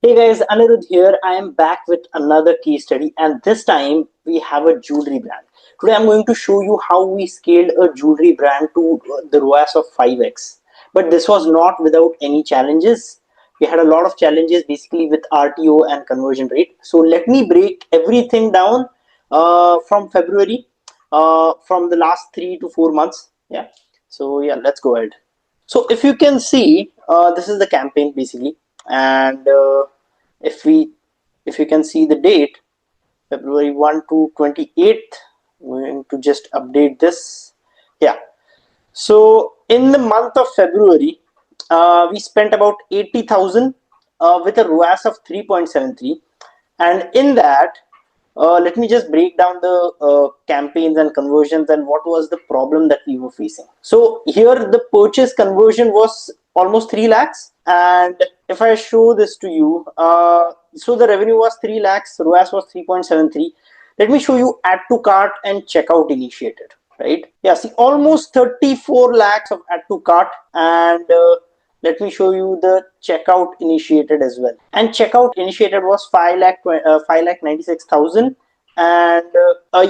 Hey guys, Aniruddha here. I am back with another case study, and this time we have a jewelry brand. Today I'm going to show you how we scaled a jewelry brand to the ROAS of 5x. But this was not without any challenges. We had a lot of challenges basically with RTO and conversion rate. So let me break everything down from February, from the last 3 to 4 months. Yeah. So yeah, let's go ahead. So if you can see, this is the campaign basically, and if we if you can see the date, February 1 to 28th, we're going to just update this. Yeah. So in the month of February, we spent about 80,000 with a ROAS of 3.73, and in that, let me just break down the campaigns and conversions and what was the problem that we were facing. So here the purchase conversion was almost 3 lakhs, and if I show this to you, so the revenue was 3 lakhs, ROAS was 3.73. Let me show you add to cart and checkout initiated, right? Yeah, see, almost 34 lakhs of add to cart, and let me show you the checkout initiated as well. And checkout initiated was 5 lakh 96,000. And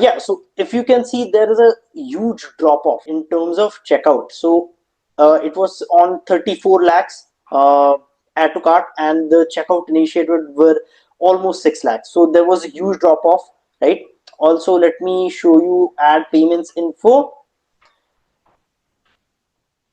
yeah, so if you can see, there is a huge drop off in terms of checkout. So it was on 34 lakhs add to cart, and the checkout initiated were almost 6 lakhs. So there was a huge drop off, right? Also, let me show you add payments info.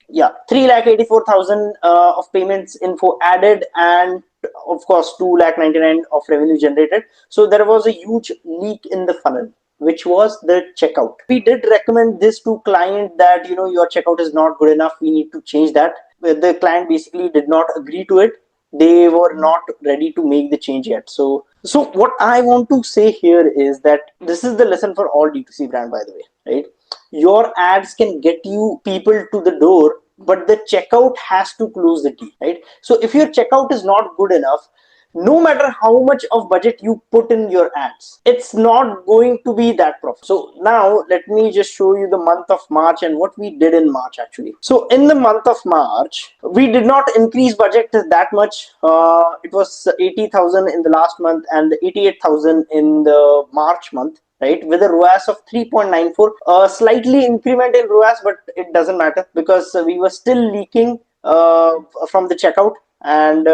Yeah, 3,84,000 of payments info added, and of course 2,99,000 of revenue generated. So there was a huge leak in the funnel, which was the checkout. We did recommend this to client that your checkout is not good enough, we need to change that. But the client basically did not agree to it. They were not ready to make the change yet. So what I want to say here is that this is the lesson for all D2C brand, by the way, right? Your ads can get you people to the door, but the checkout has to close the deal, right? So if your checkout is not good enough, no matter how much of budget you put in your ads, it's not going to be that profit. So now let me just show you the month of March and what we did in March actually. So in the month of March, we did not increase budget that much. It was 80,000 in the last month and 88,000 in the March month, right, with a ROAS of 3.94. Slightly increment in ROAS, but it doesn't matter because we were still leaking from the checkout. And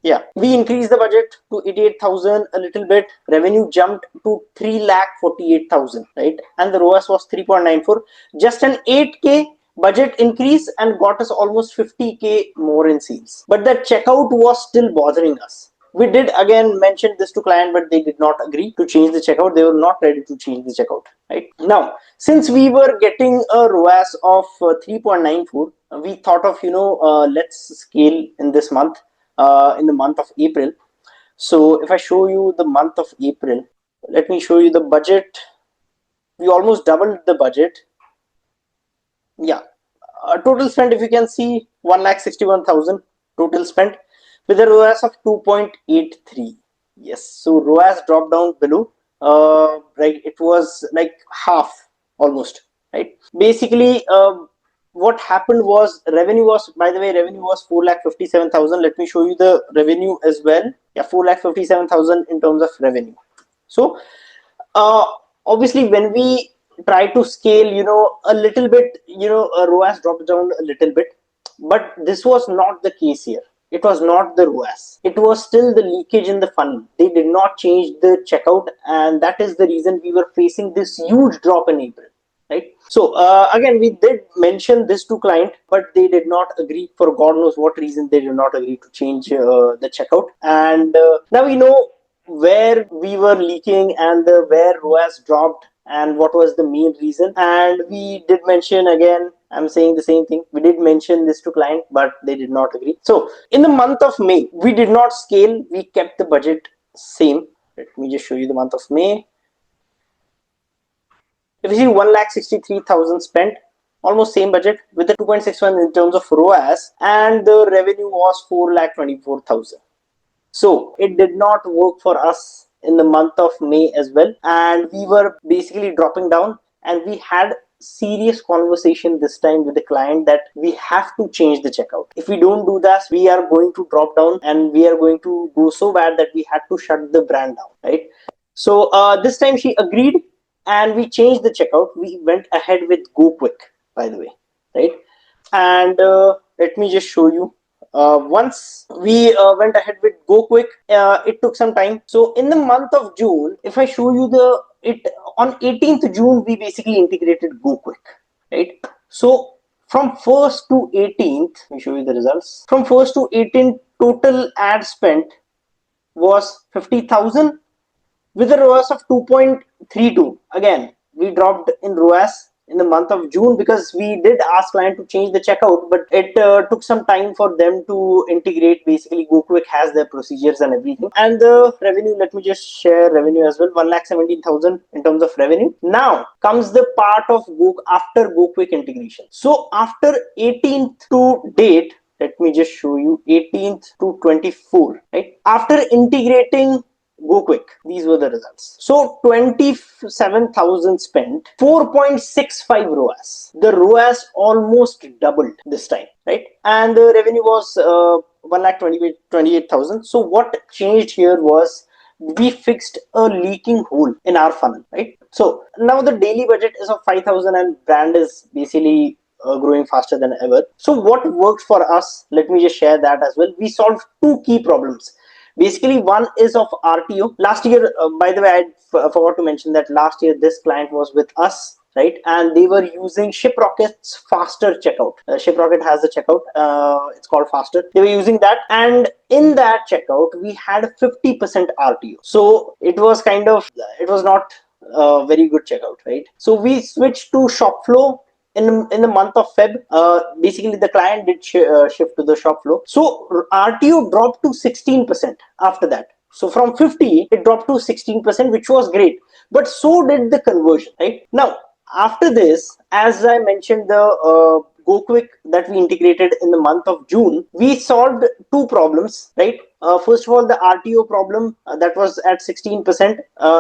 yeah, we increased the budget to 88,000 a little bit. Revenue jumped to 3,48,000, right? And the ROAS was 3.94. Just an 8K budget increase and got us almost 50K more in sales. But the checkout was still bothering us. We did again mention this to client, but they did not agree to change the checkout. They were not ready to change the checkout, right? Now, since we were getting a ROAS of 3.94, we thought of let's scale in this month, in the month of April. So if I show you the month of April, let me show you the budget. We almost doubled the budget. Yeah, total spend, if you can see, 1,61,000 total spent with a ROAS of 2.83. Yes, so ROAS dropped down below. Right, it was like half almost. Right, basically, what happened was revenue was, by the way, revenue was 4,57,000. Let me show you the revenue as well. Yeah, 4,57,000 in terms of revenue. So uh, obviously when we try to scale, a little bit, ROAS dropped down a little bit, but this was not the case here. It was not the ROAS, it was still the leakage in the funnel. They did not change the checkout, and that is the reason we were facing this huge drop in April, right? So again, we did mention this to client, but they did not agree. For god knows what reason, they did not agree to change the checkout. And now we know where we were leaking and where ROAS dropped and what was the main reason. And we did mention, again, I'm saying the same thing, we did mention this to client, but they did not agree. So in the month of May, we did not scale, we kept the budget same. Let me just show you the month of May. If you see, 1,63,000 spent, almost same budget with a 2.61 in terms of ROAS, and the revenue was 4,24,000. So it did not work for us in the month of May as well, and we were basically dropping down, and we had serious conversation this time with the client that we have to change the checkout. If we don't do that, we are going to drop down and we are going to go so bad that we had to shut the brand down, right? So this time she agreed and we changed the checkout. We went ahead with GoKwik, by the way, right? And let me just show you. Once we went ahead with GoKwik, it took some time. So in the month of June, if I show you on 18th June, we basically integrated GoKwik, right? So from 1st to 18th, let me show you the results. From 1st to 18th, total ad spent was 50,000 with a ROAS of 2.32. Again, we dropped in ROAS in the month of June because we did ask client to change the checkout, but it took some time for them to integrate. Basically, GoKwik has their procedures and everything. And the revenue, let me just share revenue as well. 1,17,000 in terms of revenue. Now comes the part of after GoKwik integration. So after 18th to date, let me just show you 18th to 24, right? After integrating GoKwik, these were the results. So 27,000 spent, 4.65 ROAS. The ROAS almost doubled this time, right? And the revenue was 1,28,000. So what changed here was we fixed a leaking hole in our funnel, right? So now the daily budget is of 5,000 and brand is basically growing faster than ever. So what worked for us? Let me just share that as well. We solved two key problems. Basically, one is of RTO. Last year, by the way, I forgot to mention that last year this client was with us, right? And they were using ShipRocket's faster checkout. ShipRocket has a checkout. It's called faster. They were using that, and in that checkout, we had 50% RTO. So it was not a very good checkout, right? So we switched to Shopflo in the month of Feb. Basically the client did shift to the Shopflo. So RTO dropped to 16% after that. So from 50 it dropped to 16%, which was great, but so did the conversion, right? Now after this, as I mentioned, the GoKwik that we integrated in the month of June, we solved two problems, right? First of all, the RTO problem that was at 16%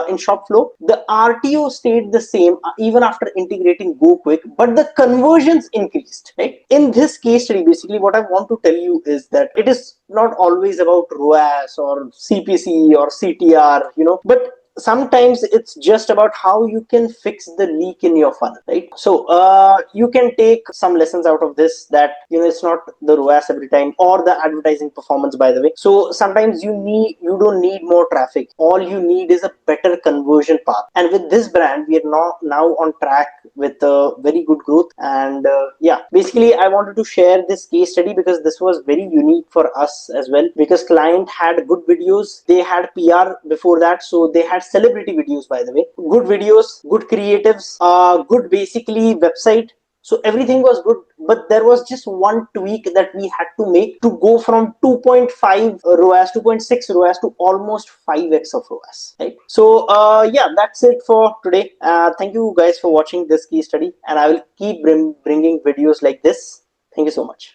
in Shopflo. The RTO stayed the same even after integrating GoKwik, but the conversions increased, right? In this case study, basically what I want to tell you is that it is not always about ROAS or CPC or CTR, but sometimes it's just about how you can fix the leak in your funnel, right? So you can take some lessons out of this, that it's not the ROAS every time or the advertising performance, by the way. So sometimes you don't need more traffic. All you need is a better conversion path, and with this brand we are now on track with very good growth. And yeah, basically I wanted to share this case study because this was very unique for us as well, because client had good videos, they had PR before that, so they had celebrity videos, by the way, good videos, good creatives, good basically website. So everything was good, but there was just one tweak that we had to make to go from 2.5 ROAS, 2.6 ROAS to almost 5x of ROAS, right? So yeah, that's it for today. Thank you guys for watching this case study, and I will keep bringing videos like this. Thank you so much.